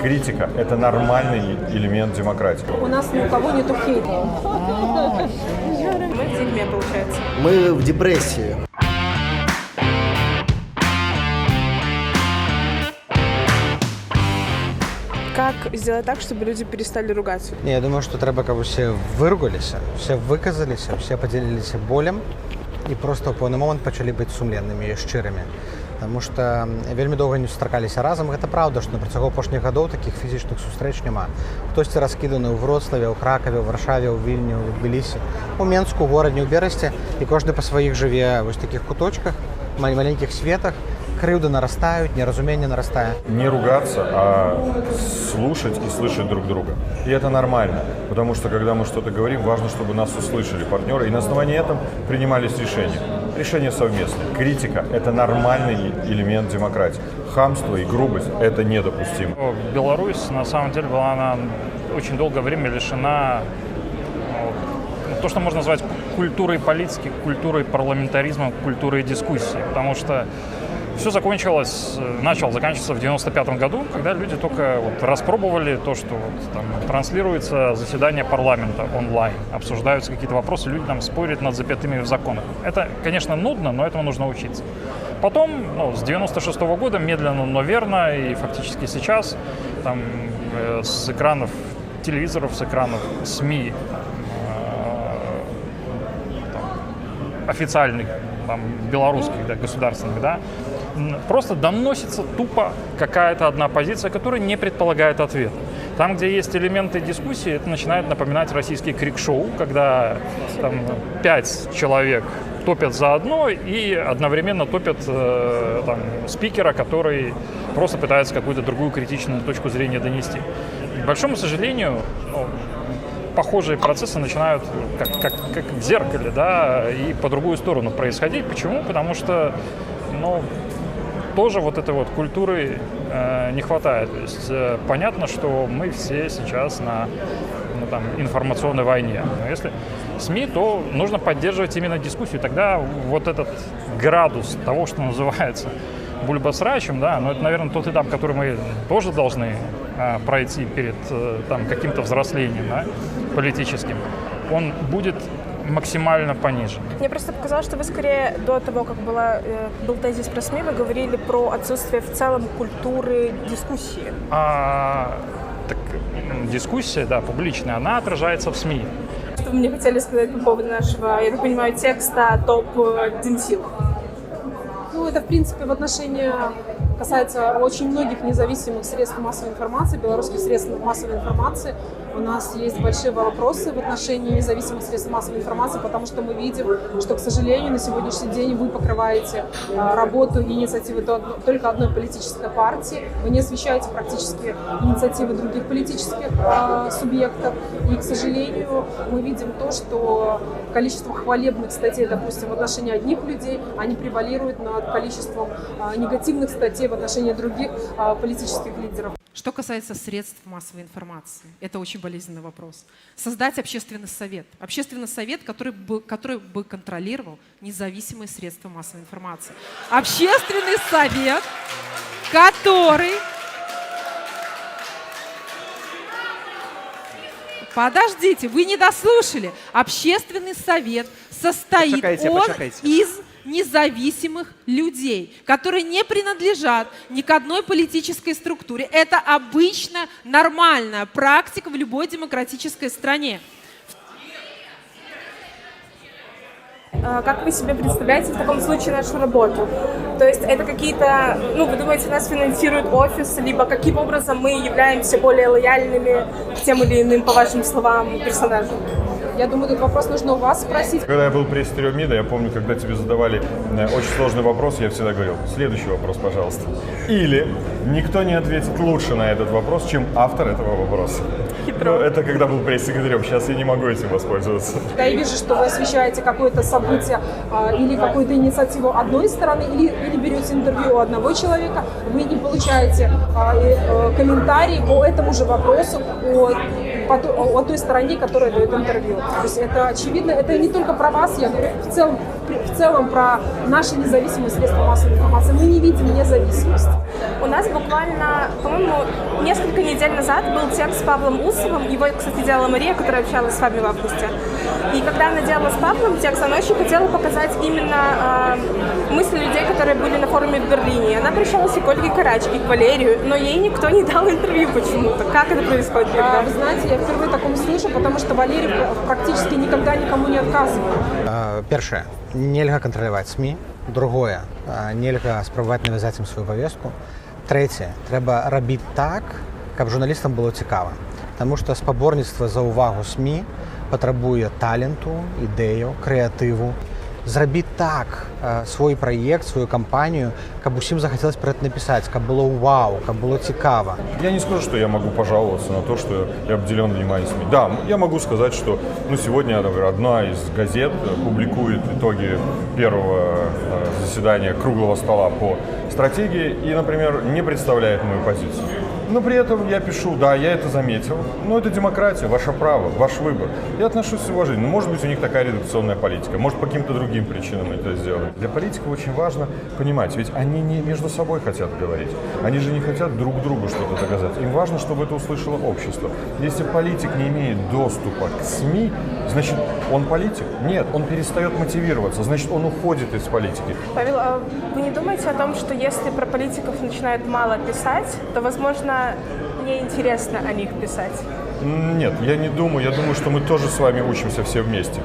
Критика – это нормальный элемент демократии. У нас ни у кого нету хейта. Мы в дерьме, получается. Мы в депрессии. Как сделать так, чтобы люди перестали ругаться? Я думаю, что треба, каб усе выругаліся, все выказаліся, все подзяліліся болем і просто ў пэўны момант пачалі быць сумленнымі і шчырымі. Таму што вельмі доўга не сустракаліся разам. Гэта праўда, што на працягу апошніх гадоў такіх фізічных сустрэч няма. Хтосьці раскіданы ў Вроцлаве, ў Кракаве, ў Варшаве, ў Вільні, ў Тбілісі, у Менску, ў горадні, ў Берасці, і кожны па сваіх жыве вось такіх куточках, маленькіх светах. Крыўды нарастают, неразумение нарастает. Не ругаться, а слушать и слышать друг друга. И это нормально, потому что когда мы что-то говорим, важно, чтобы нас услышали партнеры, и на основании этого принимались решения. Решения совместные. Критика – это нормальный элемент демократии. Хамство и грубость – это недопустимо. Беларусь, на самом деле, была она очень долгое время лишена то, что можно назвать культурой политики, культурой парламентаризма, культурой дискуссии, потому что все начало заканчиваться в 95 году, когда люди только распробовали то, что там транслируется заседание парламента онлайн, обсуждаются какие-то вопросы, люди там спорят над запятыми в законах. Это, конечно, нудно, но этому нужно учиться. Потом, с 96 года, медленно, но верно, и фактически сейчас там, с экранов телевизоров, с экранов СМИ, официальных, белорусских, государственных, просто доносится тупо какая-то одна позиция, которая не предполагает ответа. Там, где есть элементы дискуссии, это начинает напоминать российский крик-шоу, когда 5 человек топят за одно и одновременно топят спикера, который просто пытается какую-то другую критичную точку зрения донести. К большому сожалению, похожие процессы начинают как в зеркале, и по другую сторону происходить. Почему? Потому что, тоже этой культуры не хватает. То есть понятно, что мы все сейчас на информационной войне. Но если СМИ, то нужно поддерживать именно дискуссию. Тогда этот градус того, что называется бульбасрачем, но это, наверное, тот этап, который мы тоже должны пройти перед каким-то взрослением политическим, он будет максимально понижен. Мне просто показалось, что вы скорее до того, как был тезис про СМИ, вы говорили про отсутствие в целом культуры дискуссии. Дискуссия, публичная, она отражается в СМИ. Что вы мне хотели сказать по поводу нашего, я так понимаю, текста топ-Димсил? Это, в принципе, в отношении касается очень многих независимых средств массовой информации, белорусских средств массовой информации. У нас есть большие вопросы в отношении независимых средств массовой информации, потому что мы видим, что, к сожалению, на сегодняшний день вы покрываете работу и инициативы только одной политической партии. Вы не освещаете практически инициативы других политических субъектов. И, к сожалению, мы видим то, что количество хвалебных статей, допустим, в отношении одних людей, они превалируют над количеством негативных статей в отношении других политических лидеров. Что касается средств массовой информации, это очень болезненный вопрос. Создать общественный совет, который бы контролировал независимые средства массовой информации. Общественный совет, который... Подождите, вы не дослушали. Общественный совет состоит из независимых людей, которые не принадлежат ни к одной политической структуре. Это обычная, нормальная практика в любой демократической стране. Как вы себе представляете в таком случае нашу работу? То есть это какие-то, вы думаете, нас финансирует офис, либо каким образом мы являемся более лояльными к тем или иным, по вашим словам, персонажам? Я думаю, этот вопрос нужно у вас спросить. Когда я был пресс-секретарем МИДа, я помню, когда тебе задавали очень сложный вопрос, я всегда говорил: следующий вопрос, пожалуйста. Или никто не ответит лучше на этот вопрос, чем автор этого вопроса. Хитро. Это когда был пресс-секретарем, сейчас я не могу этим воспользоваться. Когда я вижу, что вы освещаете какое-то событие или какую-то инициативу одной стороны, или берете интервью у одного человека, вы не получаете комментарий по этому же вопросу от о той стороне, которая дает интервью. То есть это очевидно, это не только про вас, я говорю в целом про наши независимые средства массовой информации. Мы не видим независимости. У нас буквально, по-моему, несколько недель назад был текст с Павлом Усовым. Его, кстати, делала Мария, которая общалась с вами в августе. И когда она делала с Павлом текст, она очень хотела показать именно мысли людей, которые были на форуме в Берлине. И она обращалась и к Ольге Карач, и к Валерию, но ей никто не дал интервью почему-то. Как это происходит? Вы знаете, я впервые таком слышу, потому что Валерий практически никогда никому не отказывает. Першае, нельга кантраляваць СМІ. Другое, нельга спрабаваць навязаць ім сваю павестку. Трэцяе, трэба рабіць так, каб журналістам было цікава. Таму што спаборніцтва за ўвагу СМІ патрабуе таленту, ідэю, крэатыву. Зрабіць так свой праект, свою кампанію, каб усім захацелось пра гэта напісаць, каб было вау, каб было цікава. Я не скажу, что я могу пожаловаться на то, что я обделен вниманием СМИ. Да, я могу сказать, что сегодня, например, одна из газет публикует итоги первого заседания круглого стола по стратегии и, например, не представляет мою позицию. Но при этом я пишу, да, я это заметил, но это демократия, ваше право, ваш выбор. Я отношусь с уважением. Может быть, у них такая редакционная политика, может, по каким-то другим причинам это сделали. Для политиков очень важно понимать, ведь они не между собой хотят говорить, они же не хотят друг другу что-то доказать. Им важно, чтобы это услышало общество. Если политик не имеет доступа к СМИ, значит, он политик? Нет, он перестает мотивироваться, значит, он уходит из политики. Павел, а вы не думаете о том, что если про политиков начинают мало писать, то, возможно, неинтересно о них писать? Нет, я не думаю. Я думаю, что мы тоже с вами учимся все вместе.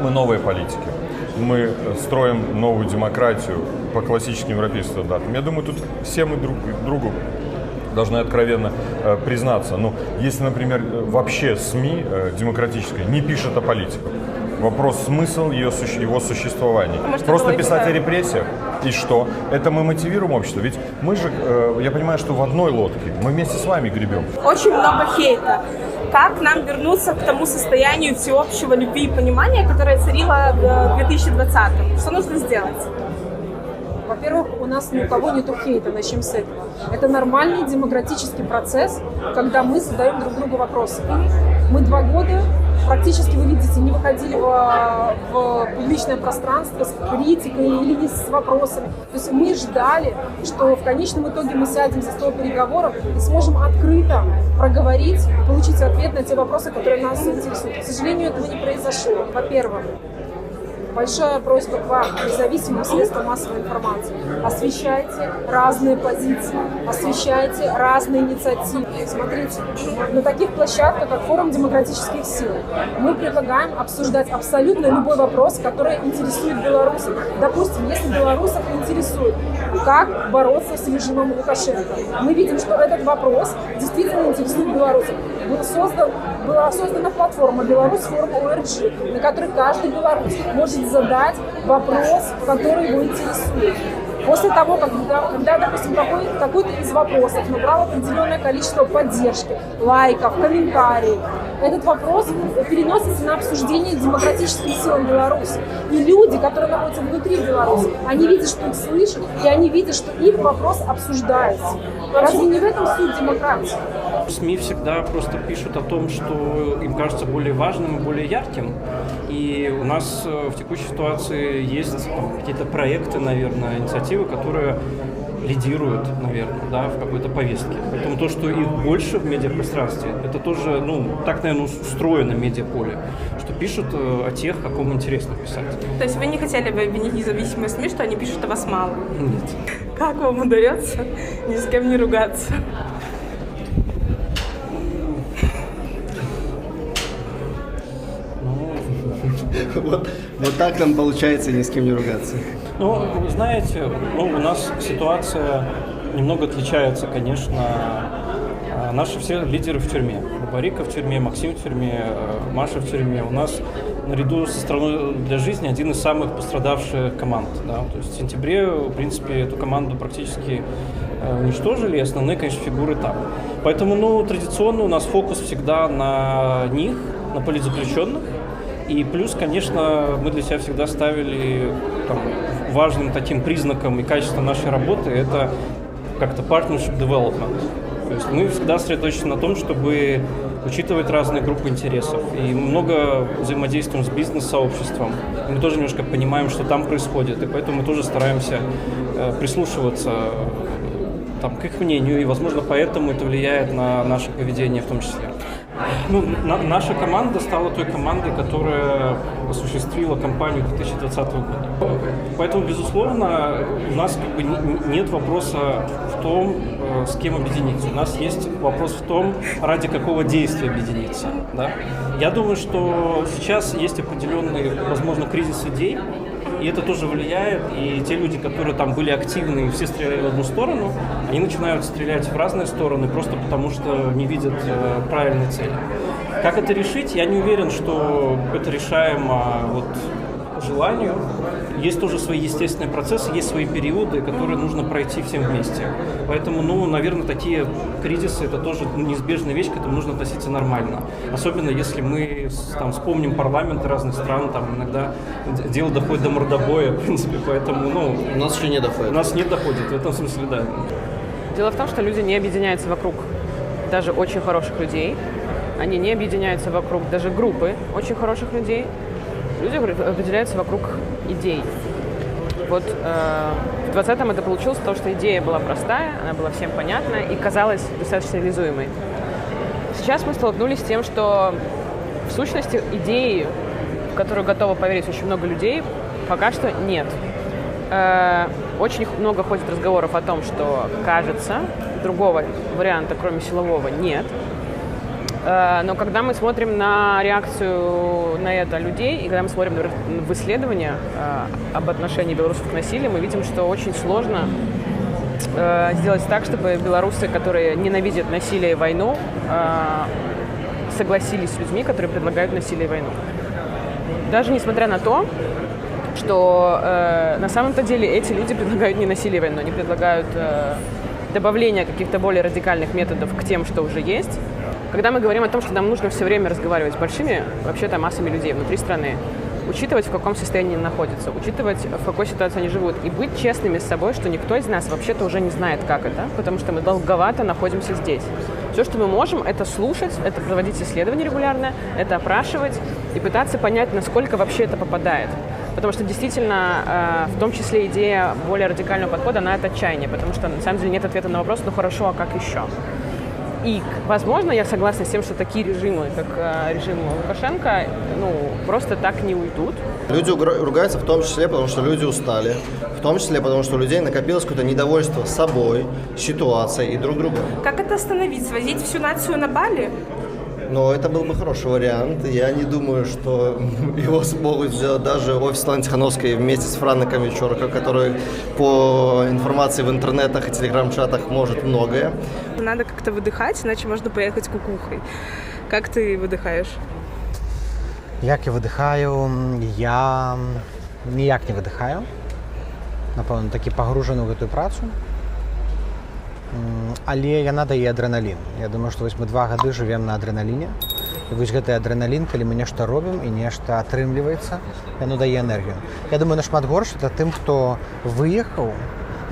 Мы новые политики. Мы строим новую демократию по классическим европейским стандартам. Я думаю, тут все мы друг другу должны откровенно признаться. Но если, например, вообще СМИ демократическая не пишет о политиках, вопрос смысл его существования. Просто писать о репрессиях. И что? Это мы мотивируем общество. Ведь мы же, я понимаю, что в одной лодке. Мы вместе с вами гребем. Очень много хейта. Как нам вернуться к тому состоянию всеобщего любви и понимания, которое царило в 2020-м? Что нужно сделать? Во-первых, у нас ни у кого нету хейта, начнем с этого. Это нормальный демократический процесс, когда мы задаем друг другу вопросы. Мы 2 года практически, вы видите, не выходили в публичное пространство с критикой или с вопросами. То есть мы ждали, что в конечном итоге мы сядем за стол переговоров и сможем открыто проговорить, получить ответ на те вопросы, которые нас интересуют. К сожалению, этого не произошло. Во-первых, большая просьба к вам, независимым средствам массовой информации. Освещайте разные позиции, освещайте разные инициативы. Смотрите, на таких площадках, как Форум демократических сил, мы предлагаем обсуждать абсолютно любой вопрос, который интересует белорусов. Допустим, если белорусов интересует, как бороться с режимом Лукашенко, мы видим, что этот вопрос действительно интересует белорусов. Была создана платформа «Беларусь форум ОРГ», на которой каждый белорус может задать вопрос, который его интересует. После того, когда, допустим, какой-то из вопросов набрал определенное количество поддержки, лайков, комментариев, этот вопрос переносится на обсуждение демократическим силам Беларуси. И люди, которые находятся внутри Беларуси, они видят, что их слышат, и они видят, что их вопрос обсуждается. Разве не в этом суть демократии? СМИ всегда просто пишут о том, что им кажется более важным и более ярким. И у нас в текущей ситуации есть какие-то проекты, наверное, инициативы, которые лидируют, наверное, да, в какой-то повестке. Поэтому то, что их больше в медиапространстве, это тоже, так, наверное, устроено медиаполе, что пишут о тех, о ком интересно писать. То есть вы не хотели бы обвинить независимые СМИ, что они пишут о вас мало? Нет. Как вам удается ни с кем не ругаться? Вот так нам получается ни с кем не ругаться. Вы знаете, у нас ситуация немного отличается, конечно. Наши все лидеры в тюрьме. Барика в тюрьме, Максим в тюрьме, Маша в тюрьме. У нас наряду со «Страной для жизни» один из самых пострадавших команд. Да? То есть в сентябре, в принципе, эту команду практически уничтожили, и основные, конечно, фигуры там. Поэтому, традиционно у нас фокус всегда на них, на политзаключенных. И плюс, конечно, мы для себя всегда ставили важным таким признаком и качеством нашей работы — это как-то partnership development. То есть мы всегда сосредоточены на том, чтобы учитывать разные группы интересов. И много взаимодействуем с бизнес-сообществом. Мы тоже немножко понимаем, что там происходит, и поэтому мы тоже стараемся прислушиваться к их мнению, и, возможно, поэтому это влияет на наше поведение в том числе. Наша команда стала той командой, которая осуществила кампанию 2020 года. Поэтому, безусловно, у нас нет вопроса в том, с кем объединиться. У нас есть вопрос в том, ради какого действия объединиться. Да? Я думаю, что сейчас есть определенный, возможно, кризис идей, и это тоже влияет, и те люди, которые там были активны и все стреляли в одну сторону, они начинают стрелять в разные стороны просто потому, что не видят правильной цели. Как это решить? Я не уверен, что это решаемо желанию. Есть тоже свои естественные процессы, есть свои периоды, которые нужно пройти всем вместе. Поэтому, наверное, такие кризисы – это тоже неизбежная вещь, к этому нужно относиться нормально. Особенно если мы вспомним парламенты разных стран, иногда дело доходит до мордобоя, в принципе, поэтому, У нас еще не доходит. У нас не доходит, в этом смысле, да. Дело в том, что люди не объединяются вокруг даже очень хороших людей. Они не объединяются вокруг даже группы очень хороших людей. Люди определяются вокруг идей. В 2020-м это получилось, потому что идея была простая, она была всем понятна и казалась достаточно реализуемой. Сейчас мы столкнулись с тем, что в сущности идеи, в которую готово поверить очень много людей, пока что нет. Очень много ходит разговоров о том, что, кажется, другого варианта, кроме силового, нет. Но когда мы смотрим на реакцию на это людей, и когда мы смотрим в исследования об отношении белорусов к насилию, мы видим, что очень сложно сделать так, чтобы белорусы, которые ненавидят насилие и войну, согласились с людьми, которые предлагают насилие и войну. Даже несмотря на то, что на самом-то деле эти люди предлагают не насилие и войну, они предлагают добавление каких-то более радикальных методов к тем, что уже есть. Когда мы говорим о том, что нам нужно все время разговаривать с большими, вообще-то, массами людей внутри страны, учитывать, в каком состоянии они находятся, учитывать, в какой ситуации они живут, и быть честными с собой, что никто из нас вообще-то уже не знает, как это, потому что мы долговато находимся здесь. Все, что мы можем, это слушать, это проводить исследования регулярно, это опрашивать и пытаться понять, насколько вообще это попадает. Потому что действительно, в том числе идея более радикального подхода, она от отчаяния, потому что на самом деле нет ответа на вопрос, хорошо, а как еще? И, возможно, я согласна с тем, что такие режимы, как режим Лукашенко, просто так не уйдут. Люди ругаются в том числе, потому что люди устали, в том числе, потому что у людей накопилось какое-то недовольство собой, ситуацией и друг другом. Как это остановить? Свозить всю нацию на Бали? Но это был бы хороший вариант. Я не думаю, что его смогут сделать даже офис Светланы Тихановской вместе с Франком Вечерко, который по информации в интернетах и телеграм-чатах может многое. Надо как-то выдыхать, иначе можно поехать кукухой. Как ты выдыхаешь? Як я выдыхаю? Я ніяк не выдыхаю. Напэўна, такі пагружаны ў гэтую працу. Але яна дае адреналін. Я думаю, што мы 2 гады жывем на адреналіне. І вось гэты адреналін, калі мы нешта робім і нешта атрымліваецца, яно дае энергію. Я думаю, нашмат горш это тым, хто выехаў,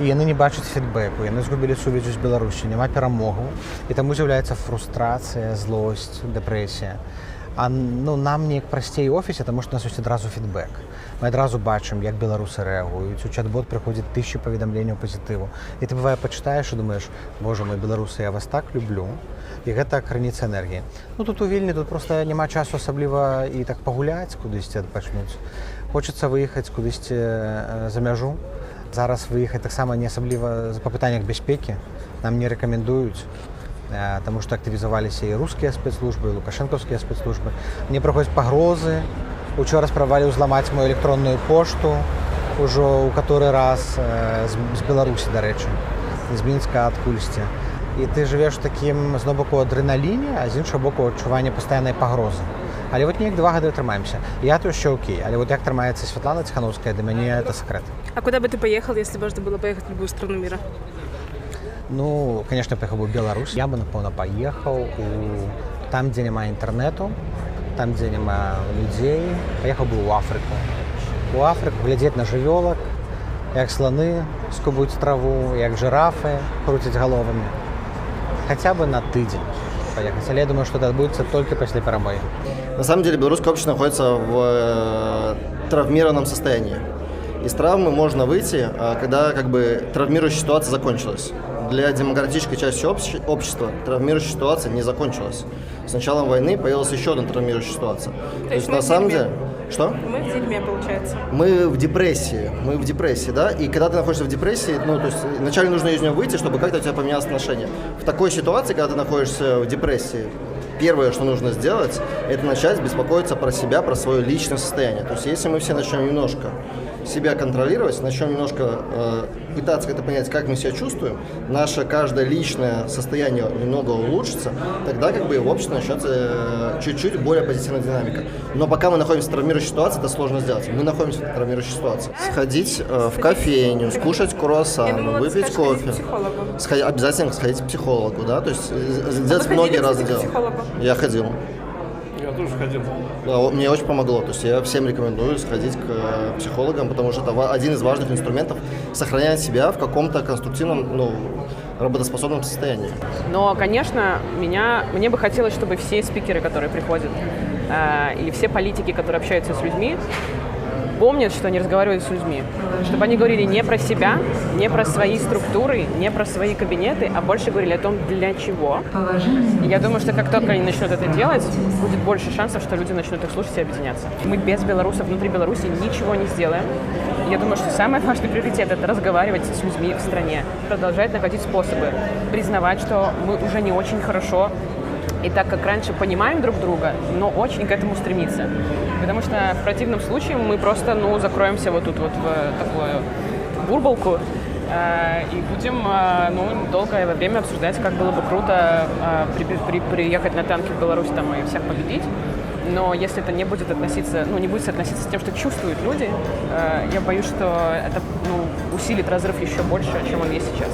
і яны не бачаць фідбэку, яны згубілі сувязь з Беларусю, няма перамогаў, і таму з'яўляецца фрустрацыя, злосць, дэпрэсія. А нам неяк прасцей у офісе, таму што у нас ёсць адразу фідбэк. Мы адразу бачым, як беларусы рэагуюць. У чат-бот прыходзіць 1000 паведамленняў пазітыву. І ты, бывае, пачытаеш і думаеш, боже мой, беларусы, я вас так люблю. І гэта крыніца энергіі. Тут у Вільні тут проста няма часу асабліва і так пагуляць, кудысьці адпачнуць. Хочацца выехаць кудысьці за мяжу. Зараз выехаць таксама не асабліва па пытаннях бяспекі. Нам не рэкамендуюць. Таму што актывізаваліся і рускія спецслужбы, і лукашэнкаўскія спецслужбы. Мне праходзяць пагрозы. Учора спрабавалі ўзламаць мою электронную пошту ўжо ў каторы раз з Беларусі, дарэчы, з Мінска адкульсьці. І ты жывеш такім з одного боку адреналіне, а з іншого боку адчування пастаяннай пагрозы. Але неяк 2 гады трымаемся. Я то ще окей, але як трымаецца Светлана Тихановская, для мяне это секрет. А куда бы ты поехал, если можно было поехать в любую страну мира? Конечно, я поехал бы в Беларусь. Я бы, напэўна, поехал там, где няма интернету, там, где няма людей. Поехал бы в Африку. У Африку глядзець на жывёлак, як слоны скубуць траву, як жирафы круцяць головамі. хотя бы на тыдень поехать. Или я думаю, что это отбудется только после перемоги. На самом деле белорусское общество находится в травмированном состоянии. Из травмы можно выйти, когда как бы травмирующая ситуация закончилась. Для демократической части общества травмирующая ситуация не закончилась. С началом войны появилась еще одна травмирующая ситуация. То есть на самом деле... Что? Мы в дерьме, получается. Мы в депрессии, да, и когда ты находишься в депрессии, ну, то есть вначале нужно из нее выйти, чтобы как-то у тебя поменялось отношение. В такой ситуации, когда ты находишься в депрессии, первое, что нужно сделать, это начать беспокоиться про себя, про свое личное состояние. То есть если мы все начнем немножко себя контролировать, начнем немножко пытаться как-то понять, как мы себя чувствуем, наше каждое личное состояние немного улучшится, тогда как бы в обществе начнется чуть-чуть более позитивная динамика. Но пока мы находимся в травмирующей ситуации, это сложно сделать. Мы находимся в травмирующей ситуации. Сходить в кофейню, скушать круассан, выпить кофе. Обязательно сходить к психологу, да, то есть сделать многие разные дела. Я ходил. Я тоже ходил. Да, мне очень помогло. То есть я всем рекомендую сходить к психологам, потому что это один из важных инструментов сохранять себя в каком-то конструктивном, ну, работоспособном состоянии. Но, конечно, мне бы хотелось, чтобы все спикеры, которые приходят, или все политики, которые общаются с людьми, помнят, что они разговаривают с людьми. Чтобы они говорили не про себя, не про свои структуры, не про свои кабинеты, а больше говорили о том, для чего. И я думаю, что как только они начнут это делать, будет больше шансов, что люди начнут их слушать и объединяться. Мы без белорусов внутри Беларуси ничего не сделаем. Я думаю, что самый важный приоритет – это разговаривать с людьми в стране, продолжать находить способы, признавать, что мы уже не очень хорошо и так как раньше понимаем друг друга, но очень к этому стремиться. Потому что в противном случае мы просто, закроемся вот тут вот в такую бурбалку и будем, долгое время обсуждать, как было бы круто приехать на танки в Беларусь там и всех победить. Но если это не будет относиться, не будет соотноситься с тем, что чувствуют люди, я боюсь, что это усилит разрыв еще больше, чем он есть сейчас.